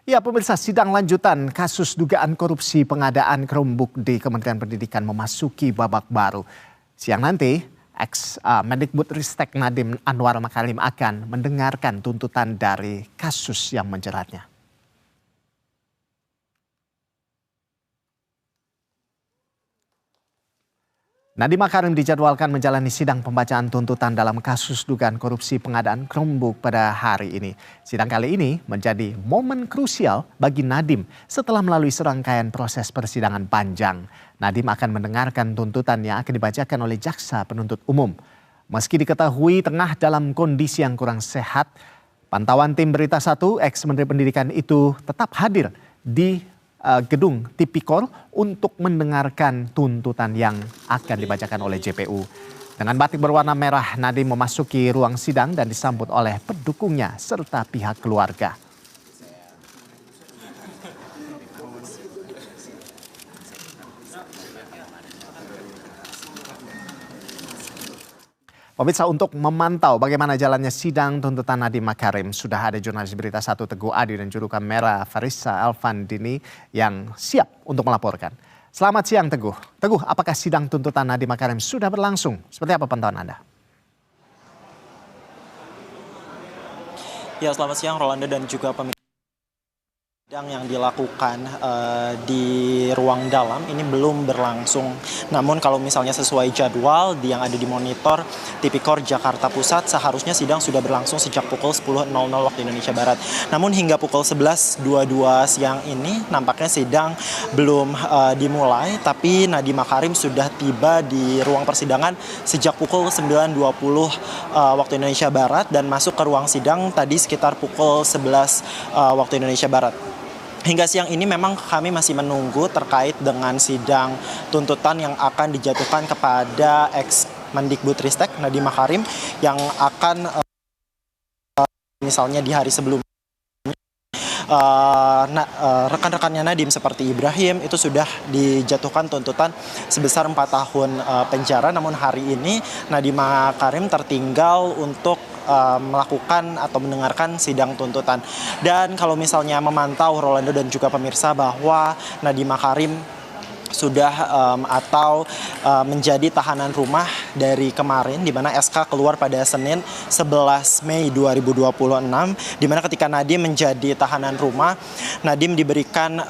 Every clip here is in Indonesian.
Ya, pemirsa, sidang lanjutan kasus dugaan korupsi pengadaan Chromebook di Kementerian Pendidikan memasuki babak baru. Siang nanti, Mendikbudristek Nadiem Anwar Makarim akan mendengarkan tuntutan dari kasus yang menjeratnya. Nadiem Makarim dijadwalkan menjalani sidang pembacaan tuntutan dalam kasus dugaan korupsi pengadaan Chromebook pada hari ini. Sidang kali ini menjadi momen krusial bagi Nadiem setelah melalui serangkaian proses persidangan panjang. Nadiem akan mendengarkan tuntutan yang akan dibacakan oleh jaksa penuntut umum. Meski diketahui tengah dalam kondisi yang kurang sehat, pantauan tim Berita 1 ex-Menteri Pendidikan itu tetap hadir di gedung Tipikor untuk mendengarkan tuntutan yang akan dibacakan oleh JPU. Dengan batik berwarna merah, Nadiem memasuki ruang sidang dan disambut oleh pendukungnya serta pihak keluarga. Pemirsa, untuk memantau bagaimana jalannya sidang tuntutan Nadiem Makarim, sudah ada jurnalis Berita 1 Teguh Adi dan juru kamera Farisa Alfandini yang siap untuk melaporkan. Selamat siang Teguh. Teguh, apakah sidang tuntutan Nadiem Makarim sudah berlangsung? Seperti apa pantauan Anda? Ya, selamat siang Rolanda dan juga pemirsa. Sidang yang dilakukan di ruang dalam ini belum berlangsung. Namun kalau misalnya sesuai jadwal yang ada di monitor Tipikor Jakarta Pusat, seharusnya sidang sudah berlangsung sejak pukul 10.00 waktu Indonesia Barat. Namun hingga pukul 11.22 siang ini nampaknya sidang belum dimulai, tapi Nadiem Makarim sudah tiba di ruang persidangan sejak pukul 9.20 waktu Indonesia Barat dan masuk ke ruang sidang tadi sekitar pukul 11 waktu Indonesia Barat. Hingga siang ini memang kami masih menunggu terkait dengan sidang tuntutan yang akan dijatuhkan kepada ex-Mendikbudristek Nadiem Makarim yang akan misalnya di hari sebelumnya rekan-rekannya Nadiem seperti Ibrahim itu sudah dijatuhkan tuntutan sebesar 4 tahun penjara. Namun hari ini Nadiem Makarim tertinggal untuk melakukan atau mendengarkan sidang tuntutan. Dan kalau misalnya memantau Rolando dan juga pemirsa bahwa Nadiem Makarim sudah menjadi tahanan rumah dari kemarin, di mana SK keluar pada Senin 11 Mei 2026, di mana ketika Nadiem menjadi tahanan rumah, Nadiem diberikan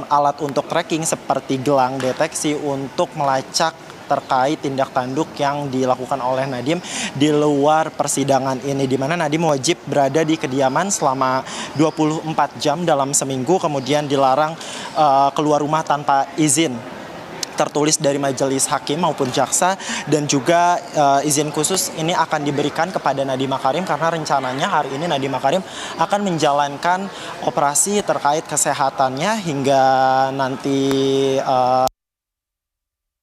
alat untuk tracking seperti gelang deteksi untuk melacak terkait tindak tanduk yang dilakukan oleh Nadiem di luar persidangan ini, di mana Nadiem wajib berada di kediaman selama 24 jam dalam seminggu, kemudian dilarang keluar rumah tanpa izin tertulis dari majelis hakim maupun jaksa, dan juga izin khusus ini akan diberikan kepada Nadiem Makarim karena rencananya hari ini Nadiem Makarim akan menjalankan operasi terkait kesehatannya hingga nanti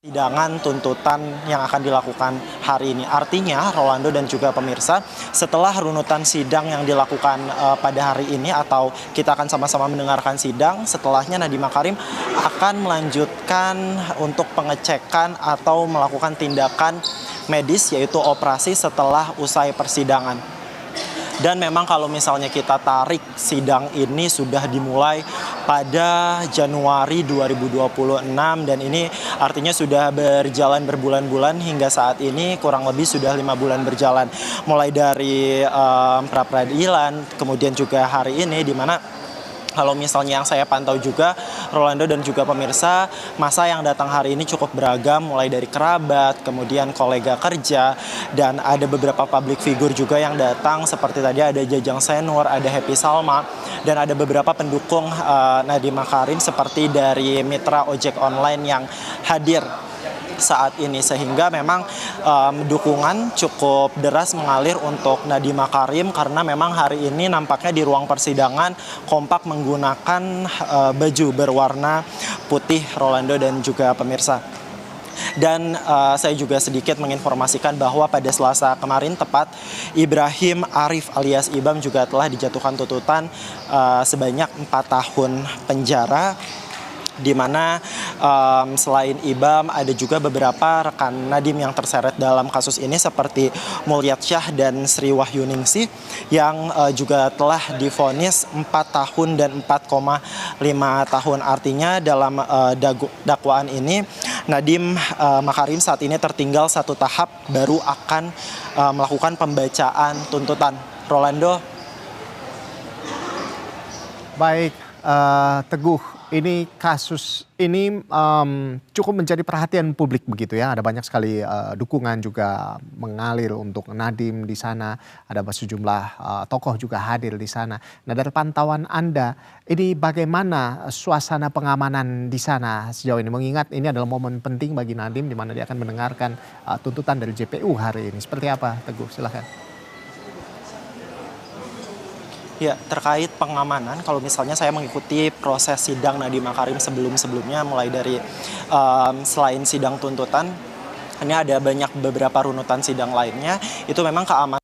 sidangan tuntutan yang akan dilakukan hari ini. Artinya, Rolando dan juga pemirsa, setelah runutan sidang yang dilakukan pada hari ini, atau kita akan sama-sama mendengarkan sidang, setelahnya Nadiem Makarim akan melanjutkan untuk pengecekan atau melakukan tindakan medis, yaitu operasi setelah usai persidangan. Dan memang kalau misalnya kita tarik, sidang ini sudah dimulai pada Januari 2026 dan ini artinya sudah berjalan berbulan-bulan hingga saat ini kurang lebih sudah 5 bulan berjalan. Mulai dari pra-peradilan, kemudian juga hari ini, di mana kalau misalnya yang saya pantau juga, Rolando dan juga pemirsa, masa yang datang hari ini cukup beragam, mulai dari kerabat, kemudian kolega kerja, dan ada beberapa public figure juga yang datang, seperti tadi ada Jajang Senur, ada Happy Salma, dan ada beberapa pendukung Nadiem Makarim seperti dari mitra ojek online yang hadir saat ini, sehingga memang dukungan cukup deras mengalir untuk Nadiem Makarim karena memang hari ini nampaknya di ruang persidangan kompak menggunakan baju berwarna putih, Rolando dan juga pemirsa. Dan saya juga sedikit menginformasikan bahwa pada Selasa kemarin tepat, Ibrahim Arif alias Ibam juga telah dijatuhkan tuntutan sebanyak 4 tahun penjara. di mana selain Ibam ada juga beberapa rekan Nadiem yang terseret dalam kasus ini seperti Mulyasyah dan Sri Wahyuningsih yang juga telah divonis 4 tahun dan 4,5 tahun. Artinya dalam dakwaan ini Nadiem Makarim saat ini tertinggal 1 tahap baru akan melakukan pembacaan tuntutan. Rolando. Baik, Teguh, ini kasus ini cukup menjadi perhatian publik begitu ya. Ada banyak sekali dukungan juga mengalir untuk Nadiem di sana. Ada sejumlah tokoh juga hadir di sana. Nah, dari pantauan Anda, ini bagaimana suasana pengamanan di sana sejauh ini? Mengingat ini adalah momen penting bagi Nadiem di mana dia akan mendengarkan tuntutan dari JPU hari ini. Seperti apa, Teguh? Silakan. Ya, terkait pengamanan, kalau misalnya saya mengikuti proses sidang Nadiem Makarim sebelum-sebelumnya, mulai dari selain sidang tuntutan, ini ada beberapa runutan sidang lainnya, itu memang keamanan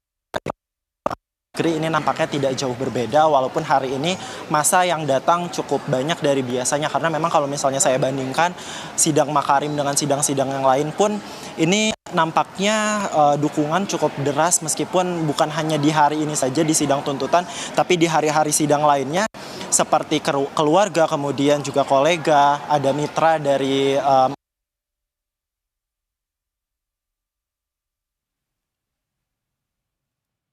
negeri ini nampaknya tidak jauh berbeda, walaupun hari ini masa yang datang cukup banyak dari biasanya, karena memang kalau misalnya saya bandingkan sidang Makarim dengan sidang-sidang yang lain pun, ini nampaknya dukungan cukup deras meskipun bukan hanya di hari ini saja di sidang tuntutan, tapi di hari-hari sidang lainnya seperti keluarga, kemudian juga kolega, ada mitra dari